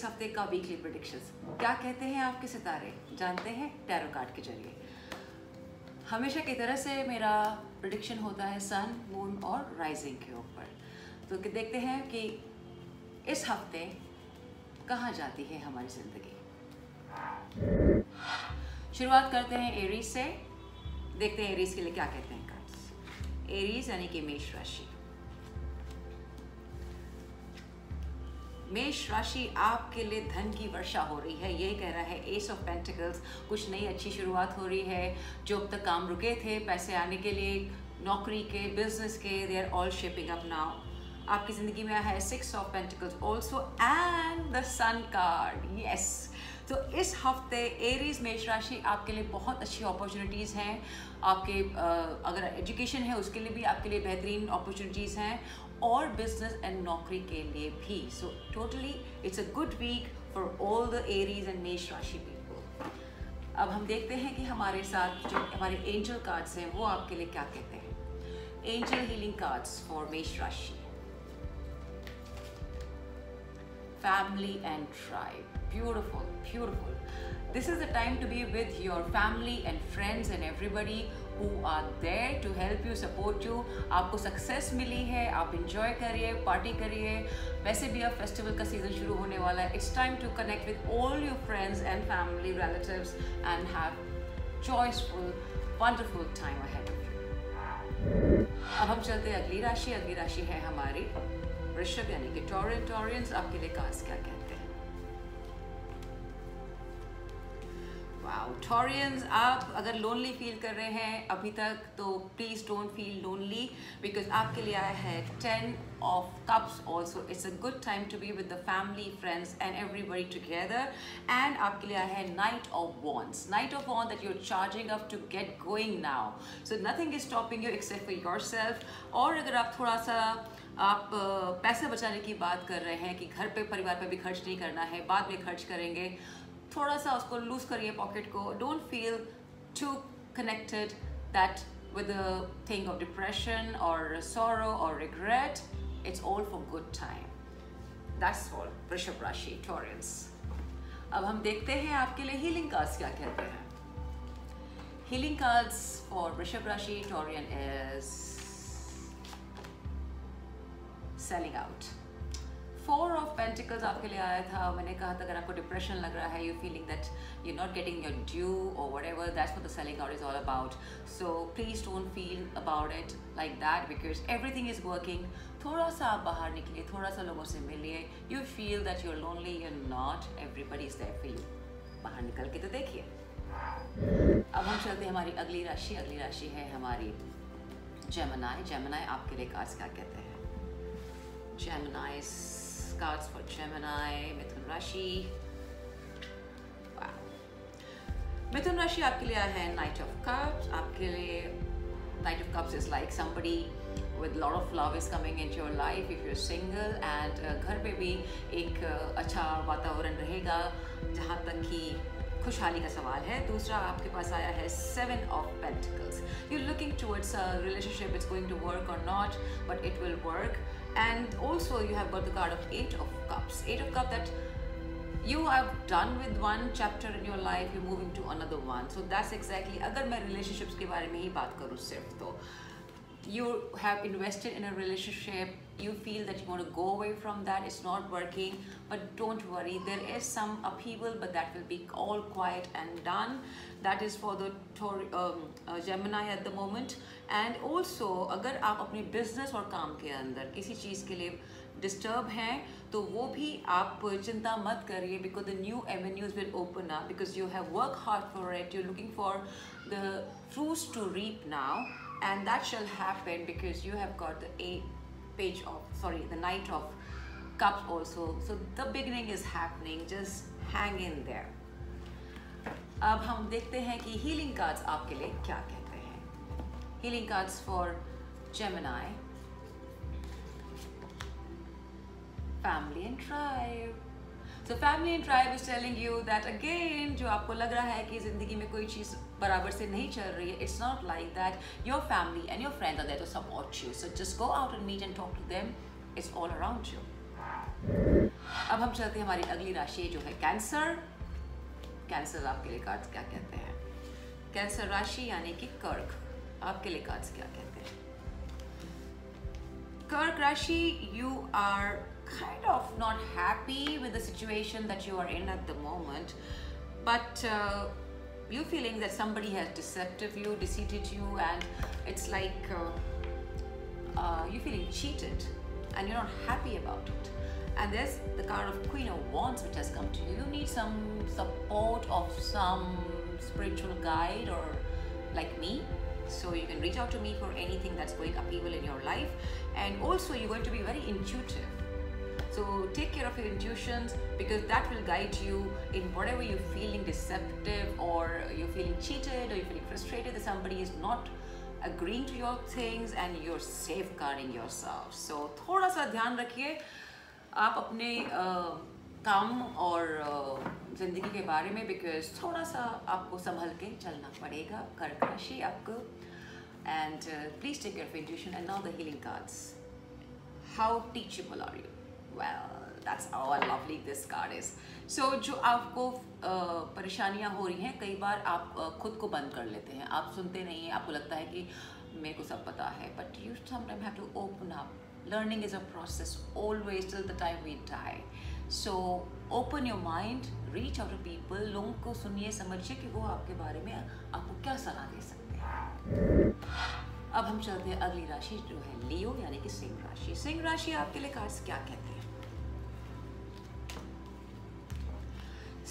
हफ्ते का weekly predictions. क्या कहते हैं आपके सितारे, जानते हैं टैरो कार्ड के जरिए। हमेशा की तरह से मेरा प्रेडिक्शन होता है सन, मून और राइजिंग के ऊपर। तो देखते हैं कि इस हफ्ते कहाँ जाती है हमारी ज़िंदगी। शुरुआत करते हैं एरीज से। देखते हैं एरीज के लिए क्या कहते हैं कार्ड्स। एरीज यानी कि मेष राशि। मेष राशि आपके लिए धन की वर्षा हो रही है, ये कह रहा है एस ऑफ पेंटिकल्स। कुछ नई अच्छी शुरुआत हो रही है। जो अब तक काम रुके थे पैसे आने के लिए, नौकरी के, बिजनेस के, they are all shaping up now. आपकी जिंदगी में है 6 of pentacles also and the sun card. Yes, तो इस हफ्ते एरीज मेष राशि आपके लिए बहुत अच्छी अपॉर्चुनिटीज़ हैं। आपके अगर एजुकेशन है उसके लिए भी आपके लिए बेहतरीन अपॉर्चुनिटीज़ हैं, और बिजनेस एंड नौकरी के लिए भी। So totally it's a good week for all the Aries and मेष राशि पीपल। अब हम देखते हैं कि हमारे साथ जो हमारे एंजल कार्ड्स हैं वो आपके लिए क्या कहते हैं। एंजल हीलिंग कार्ड्स फॉर मेष राशि। Family and tribe. Beautiful, beautiful. This is the time to be with your family and friends and everybody who are there to help you, support you. आपको सक्सेस मिली है, आप enjoy करिए, party करिए। वैसे भी अब फेस्टिवल का सीजन शुरू होने वाला है। It's time to connect with all your friends and family, relatives and have joyful, wonderful time ahead of you. अब हम चलते हैं अगली राशि। अगली राशि है हमारी वृषभ यानी कि टॉरियन। टॉरियंस आपके लिए कार्ड्स क्या कहते हैं। वाओ टॉरियंस, आप अगर लोनली फील कर रहे हैं अभी तक तो please don't feel lonely, because आपके लिए आया है 10 of cups also. It's a good time to be with the family, friends and everybody together. And आपके लिए आया है knight of wands. Knight of wand that you are charging up to get going now. So nothing is stopping you except for yourself. और अगर आप थोड़ा सा आप पैसे बचाने की बात कर रहे हैं कि घर पे, परिवार पे भी खर्च नहीं करना है, बाद में खर्च करेंगे, थोड़ा सा उसको लूज करिए पॉकेट को। Don't feel too connected that with the thing of depression और सॉरो और regret. It's all for good time. That's for वृषभ राशि टॉरियंस। अब हम देखते हैं आपके लिए हीलिंग कार्ड्स क्या कहते हैं। हीलिंग कार्ड्स फॉर वृषभ राशि Taurean is selling out. 4 of pentacles आपके लिए आया था। मैंने कहा था अगर आपको डिप्रेशन लग रहा है, you feeling that you not getting your due or whatever, that's what the selling out is all about. So please don't feel about it like that, because everything is working. थोड़ा सा आप बाहर निकलिए, थोड़ा सा लोगों से मिलिए। You feel that you are lonely, you are not, everybody is there for you. बाहर निकल के तो देखिए। अब हम चलते हैं हमारी अगली राशि। अगली राशि है हमारी जेमिनी। जेमिनी आपके लिए कार्ड्स क्या कहते हैं। Gemini's cards for Gemini, मिथुन राशि। मिथुन राशि आपके लिए है नाइट ऑफ कप्स। आपके लिए night of cups is like somebody with lot of love is coming into your life if you're single, and घर पे भी एक अच्छा वातावरण रहेगा जहाँ तक कि खुशहाली का सवाल है। दूसरा आपके पास आया है 7 of Pentacles. You're looking towards a relationship. It's going to work or not, but it will work. And also you have got the card of 8 of Cups. 8 of Cups that you have done with one chapter in your life, you're moving to another one. So that's exactly, अगर मैं relationships के बारे में ही बात करूँ सिर्फ, तो you have invested in a relationship, you feel that you want to go away from that, it's not working, but don't worry, there is some upheaval, but that will be all quiet and done. That is for the Gemini at the moment. And also अगर आप अपने business और काम के अंदर किसी चीज़ के लिए डिस्टर्ब हैं तो वो भी आप चिंता मत करिए, because the new avenues will open up, because you have worked hard for it, you're looking for the fruits to reap now, and that shall happen because you have got the Knight of Cups also. So the beginning is happening, just hang in there. अब हम देखते हैं कि healing cards आपके लिए क्या कहते हैं। Healing cards for Gemini, family and tribe. So family and tribe is telling you that again, जो आपको लग रहा है कि ज़िंदगी में कोई चीज़ बराबर से नहीं चल रही है, it's not like that. Your family and your friends are there to support you. So just go out and meet and talk to them. It's all around you. अब हम चलते हैं हमारी अगली राशि जो है कैंसर। कैंसर आपके लिए कार्ड्स क्या कहते हैं? कैंसर राशि यानी कि कर्क, आपके लिए कार्ड्स क्या कहते हैं? कर्क राशि, you are kind of not happy with the situation that you are in at the moment, but you're feeling that somebody has deceived you, and it's like you're feeling cheated and you're not happy about it. And there's the card of Queen of Wands which has come to you. You need some support of some spiritual guide or like me. So you can reach out to me for anything that's going upheaval in your life. And also you're going to be very intuitive. So take care of your intuitions, because that will guide you in whatever you're feeling deceptive, or you're feeling cheated, or you're feeling frustrated that somebody is not agreeing to your things, and you're safeguarding yourself. So थोड़ा सा ध्यान रखिए आप अपने काम और ज़िंदगी के बारे में, बिकॉज थोड़ा सा आपको संभल के चलना पड़ेगा कर्क राशि आपको. And please take care of intuition. And now the healing cards. How teachable are you? Well, that's how lovely this card is. So जो आपको परेशानियां हो रही हैं, कई बार आप खुद को बंद कर लेते हैं, आप सुनते नहीं हैं, आपको लगता है कि मेरे को सब पता है, but you sometime have to open up. Learning is a process always till the time we die. So open your mind, reach out to people. लोगों को सुनिए, समझिए कि वो आपके बारे में आपको क्या सलाह दे सकते हैं. अब हम चलते हैं अगली राशि जो है लियो यानी कि सिंह राशि. सिंह राशि आपके लिए कार्ड्स क्या कहते हैं?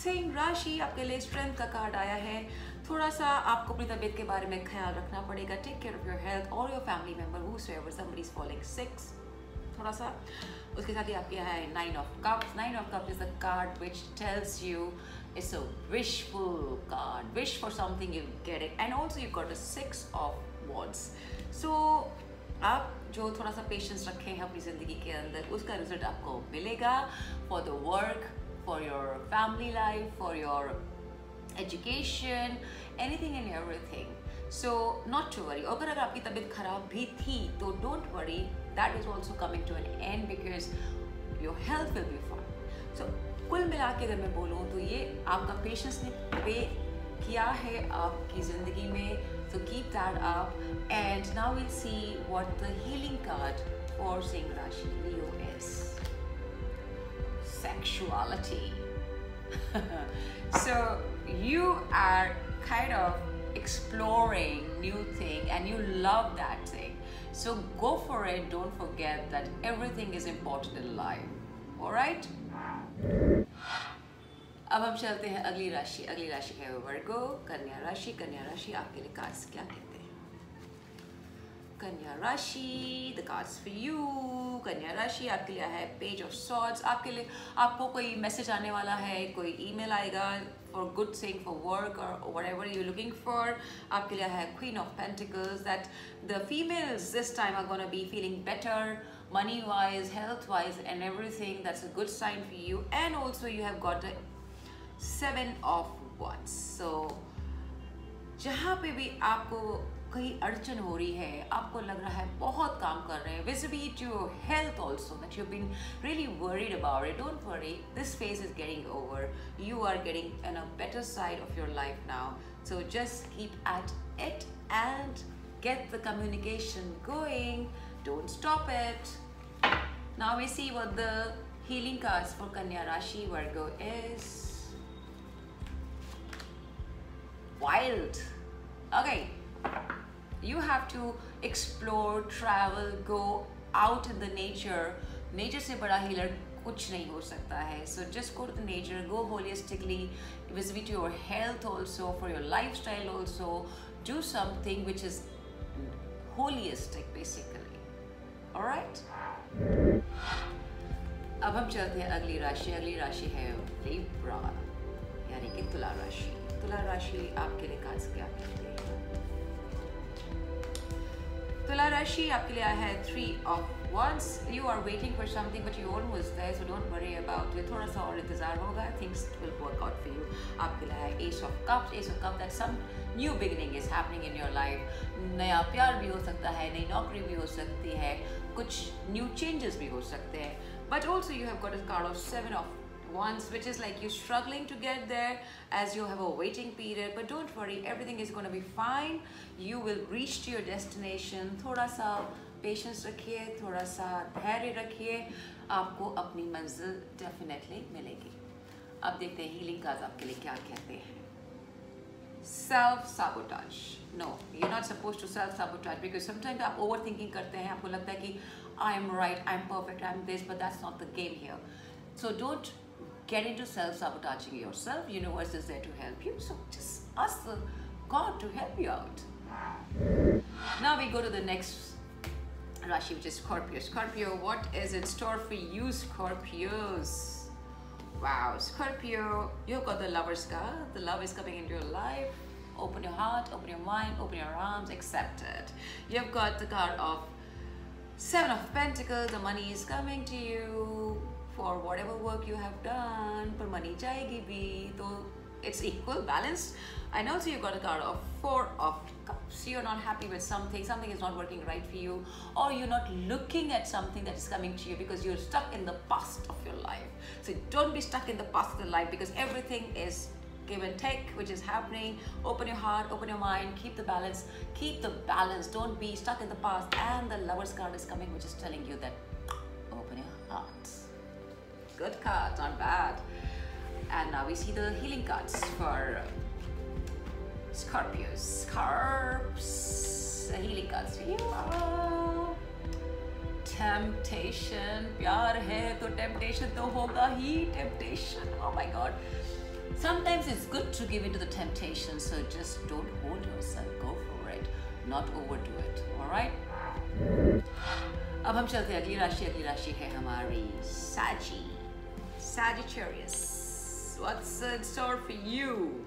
सिंह राशि आपके लिए स्ट्रेंथ का कार्ड आया है. थोड़ा सा आपको अपनी तबीयत के बारे में ख्याल रखना पड़ेगा. Take care of your health और your family member whosoever somebody is falling sick. थोड़ा सा उसके साथ ही आपके यहाँ है nine of cups. Nine of cups is a card which tells you it's a wishful card. Wish for something, you get it. And also you got a six of wands. So आप जो थोड़ा सा patience रखें हैं अपनी ज़िंदगी के अंदर, उसका रिजल्ट आपको मिलेगा for the work, for your family life, for your education, anything and everything. So not to worry. अगर आपकी तबीयत खराब भी थी तो don't worry, that is also coming to an end because your health will be fine. So कुल मिला के अगर मैं बोलूँ तो ये आपका पेशेंस ने पे किया है आपकी ज़िंदगी में. So keep that up. And now we'll see what the healing card for Singh Rashi Leo is. Sexuality. So you are kind of exploring new thing and you love that thing, so go for it. Don't forget that everything is important in life. All right. अब हम चलते हैं अगली राशि. अगली राशि है वर्गो, कन्या राशि. कन्या राशि आपके लिए कार्ड्स क्या कहते हैं? कन्या राशि, द कार्ड्स फॉर यू. कन्या राशि आपके लिए है पेज ऑफ सॉर्ड्स. आपके लिए आपको कोई मैसेज आने वाला है, कोई ईमेल आएगा for good thing, for work or whatever you're looking for. आपके लिए है Queen of Pentacles, that the females this time are going to be feeling better money wise, health wise and everything. That's a good sign for you. And also you have got the 7 of Wands. So जहाँ पे भी आपको कहीं अड़चन हो रही है, आपको लग रहा है बहुत काम कर रहे हैं, vis-a-vis to your health also, that you've been really worried about it, don't worry, this phase is getting over. You are getting in a better side of your life now. So just keep at it and get the communication going. Don't stop it. Now we see what the healing cards for Kanya Rashi Virgo is. Wild. Okay. You have to explore, travel, go out in the nature. Nature से बड़ा healer कुछ नहीं हो सकता है. So just go to the nature, go holistically, vis-a-vis to your health also, for your lifestyle also. Do something which is holistic basically. Alright? अब हम चलते हैं अगली राशि. अगली राशि है लिब्रा यानी कि तुला राशि. तुला राशि आपके लिए कार्ड्स क्या कहते हैं? तुला राशि आपके लिए है 3 of Wands. You are waiting for something but you're almost there, so don't worry about it. थोड़ा सा और इंतजार होगा, things will work out for you. आपके लिए है Ace of Cups. Ace of Cups, that some new beginning is happening in your life. नया प्यार भी हो सकता है, नई नौकरी भी हो सकती है, कुछ new changes भी हो सकते हैं. But also you have got a card of Seven of Wands, which is like you're struggling to get there as you have a waiting period. But don't worry, everything is going to be fine. You will reach to your destination. थोड़ा सा patience रखिए, थोड़ा सा धैर्य रखिए, आपको अपनी मंजिल डेफिनेटली मिलेगी. अब देखते हैं हीलिंग कार्ड्स आपके लिए क्या कहते हैं. Self sabotage. No, you are not suppose to self sabotage because sometimes आप ओवर थिंकिंग करते हैं. आपको लगता है कि I am right, I am perfect, I am this, but that's not the game here. So don't get into self-sabotaging yourself. Universe is there to help you, so just ask the God to help you out. Now we go to the next Rashi, which is Scorpio. Scorpio, what is in store for you, Scorpios? Wow, Scorpio, you've got the Lover's card. The love is coming into your life. Open your heart, open your mind, open your arms, accept it. You've got the card of Seven of Pentacles. The money is coming to you for whatever work you have done, पर money जाएगी भी, तो it's equal, balanced. I know, so you got a card of Four of Cups. You're not happy with something, something is not working right for you, or you're not looking at something that is coming to you because you're stuck in the past of your life. So don't be stuck in the past of your life, because everything is give and take, which is happening. Open your heart, open your mind, keep the balance, keep the balance. Don't be stuck in the past. And the Lover's card is coming, which is telling you that open your heart. Good card, not bad. And now we see the healing cards for Scorpios. The healing cards for you. Temptation. प्यार है तो temptation तो होगा ही. Temptation. Oh my God. Sometimes it's good to give in to the temptation, so just don't hold yourself. Go for it. Not overdo it. All right. अब हम चलते हैं अगली राशि. अगली राशि है हमारी Sagittarius. What's in store for you?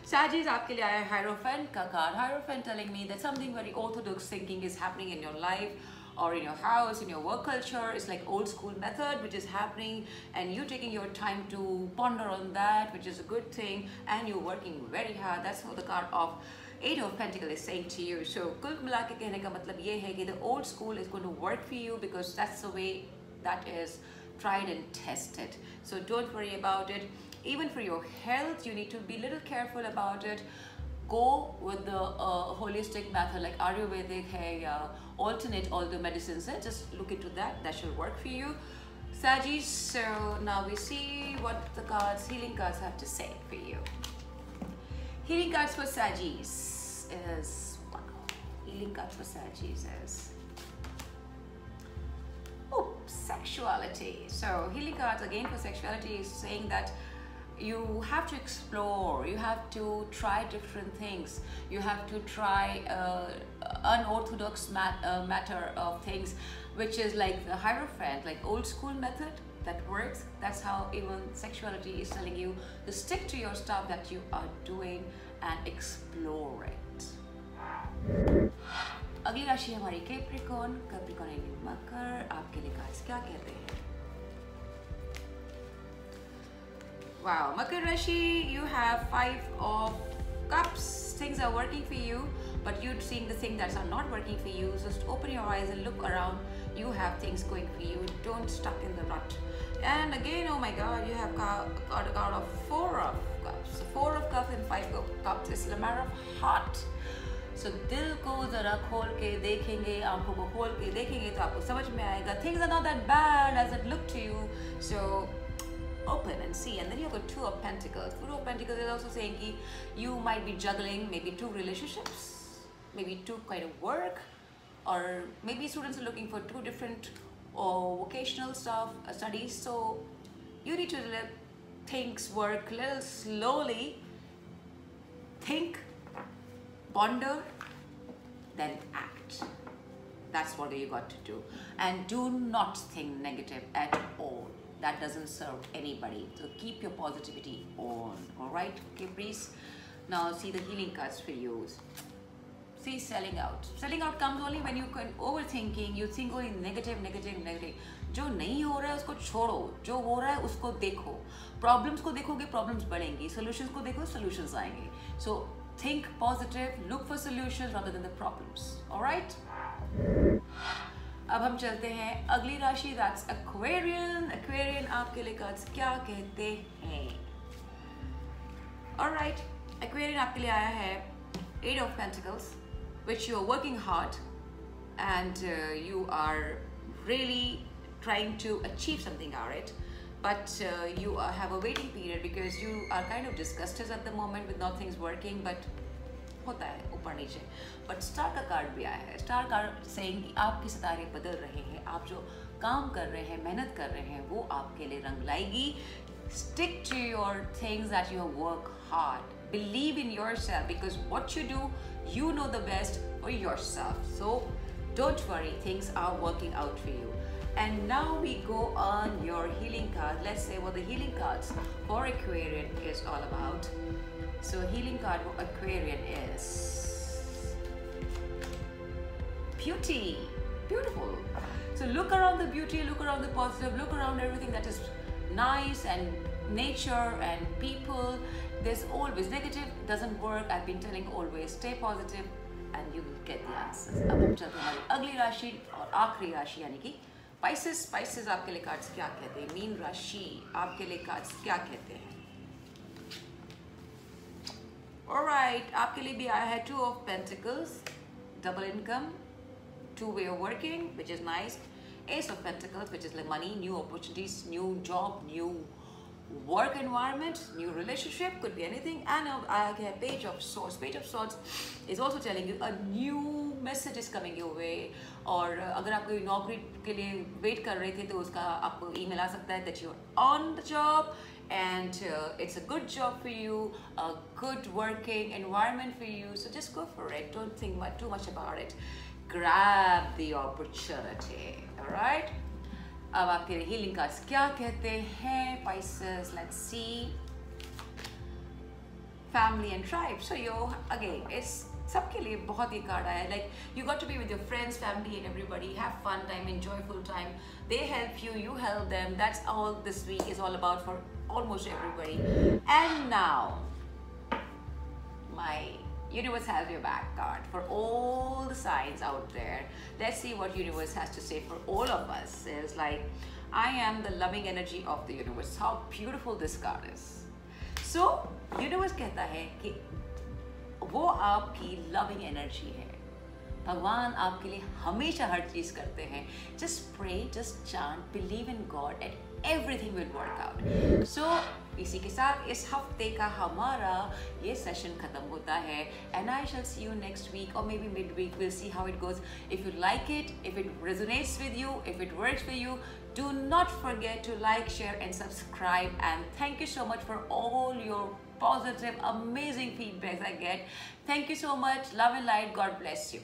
Sagittarius, आपके लिए आया है Hierophant का card. Hierophant telling me that something very orthodox thinking is happening in your life or in your house, in your work culture. It's like old school method which is happening, and you taking your time to ponder on that, which is a good thing, and you're working very hard. That's what the card of Eight of Pentacles is saying to you. So कुल मिला के कहने का मतलब ये है कि the old school is going to work for you because that's the way that is tried and tested. So don't worry about it. Even for your health, you need to be a little careful about it. Go with the holistic method like Ayurvedic hai ya alternate all the medicines. Just look into that. That should work for you, Sagittarius. So now we see what the cards, healing cards, have to say for you. Healing cards for Sagittarius is wow. Healing cards for Sagittarius is sexuality. So healing cards again for sexuality is saying that you have to explore, you have to try different things, you have to try unorthodox matter of things, which is like the Hierophant, like old school method that works. That's how even sexuality is telling you to stick to your stuff that you are doing and explore it. अगली राशि हमारी Capricorn. Capricorn यानी मकर. आपके लिए cards क्या कहते हैं? Wow, Makar Rashi, you have Five of Cups. Things are working for you, but you're seeing the things that are not working for you. So just open your eyes and look around. You have things going for you. Don't stuck in the rut. And again, oh my God, you have got a card of Four of Cups. Four of Cups and Five of Cups is the matter of heart. So दिल को जरा खोल के देखेंगे, आंखों को खोल के देखेंगे तो आपको समझ में आएगा. Things are not that bad as it look to you. So open and see. And then you've got Two of Pentacles. Two of Pentacles is also saying that you might be juggling maybe two relationships, maybe two kind of work, or maybe students are looking for two different vocational stuff, studies. So you need to let things work a little slowly. Think, ponder, then act. That's what you got to do. And do not think negative at all. That doesn't serve anybody. So keep your positivity on. Alright, Caprice? Now see the healing cards for you. See, selling out. Selling out comes only when you can overthinking. You think only negative, negative, negative. जो नहीं हो रहा है उसको छोड़ो. जो हो रहा है उसको देखो. Problems को देखोगे, problems बढ़ेंगी. Solutions को देखो, solutions आएंगे. So think positive, look for solutions rather than the problems. Alright? अब हम चलते हैं अगली राशि, दैट्स एक्वेरियन। एक्वेरियन आपके लिए कार्ड्स क्या कहते हैं? ऑलराइट, एक्वेरियन आपके लिए आया है eight of pentacles, which you are working hard and you are really trying to achieve something out of it, but you have a waiting period because you are kind of disgusted at the moment with not things working, but होता है ऊपर नीचे। But star का card भी आया है। Star card saying कि आपके सितारे बदल रहे हैं, आप जो काम कर रहे हैं, मेहनत कर रहे हैं, वो आपके लिए रंग लाएगी। Stick to your things that you work hard. Believe in yourself because what you do, you know the best for yourself. So don't worry, things are working out for you. And now we go on your healing card. Let's say what the healing cards for Aquarian is all about. So healing card for Aquarian is beauty. Beautiful. So look around the beauty, look around the positive, look around everything that is nice and nature and people. There's always negative, doesn't work. I've been telling always stay positive and you will get the answers. अब हम चलते हैं हमारी अगली राशि और आखिरी राशि यानी कि Pisces। Pisces आपके लिए कार्ड्स क्या कहते हैं? मीन राशि आपके लिए कार्ड्स क्या कहते हैं? Alright, आपके लिए भी आया है Two of Pentacles, double income, two way of working, which is nice. Ace of Pentacles, which is like money, new opportunities, new job, new work environment, new relationship, could be anything. And I have Page of Swords. Page of Swords is also telling you a new message is coming your way. और अगर आप कोई नौकरी के लिए wait कर रहे थे तो उसका आपको ईमेल आ सकता है that you're on the job and it's a good job for you, a good working environment for you. So just go for it. Don't think too much about it. Grab the opportunity. All right. अब आपके healing cards क्या कहते हैं Pisces? Let's see. Family and tribe. So again, it's सबके लिए बहुत ही card आया है। Like you got to be with your friends, family and everybody. Have fun time, enjoyable time. They help you, you help them. That's all this week is all about for almost everybody. And now, my universe has your back card for all the signs out there. Let's see what universe has to say for all of us. It's like, I am the loving energy of the universe. How beautiful this card is. So, universe कहता है कि वो आपकी loving energy है। भगवान आपके लिए हमेशा हर चीज करते हैं। Just pray, just chant, believe in God and everything will work out. So इसी के साथ इस हफ्ते का हमारा ये सेशन खत्म होता है and I shall see you next week or maybe midweek. We'll see how it goes. If you like it, if it resonates with you, if it works for you, do not forget to like, share and subscribe. And thank you so much for all your positive, amazing feedbacks I get. Thank you so much. Love and light. God bless you.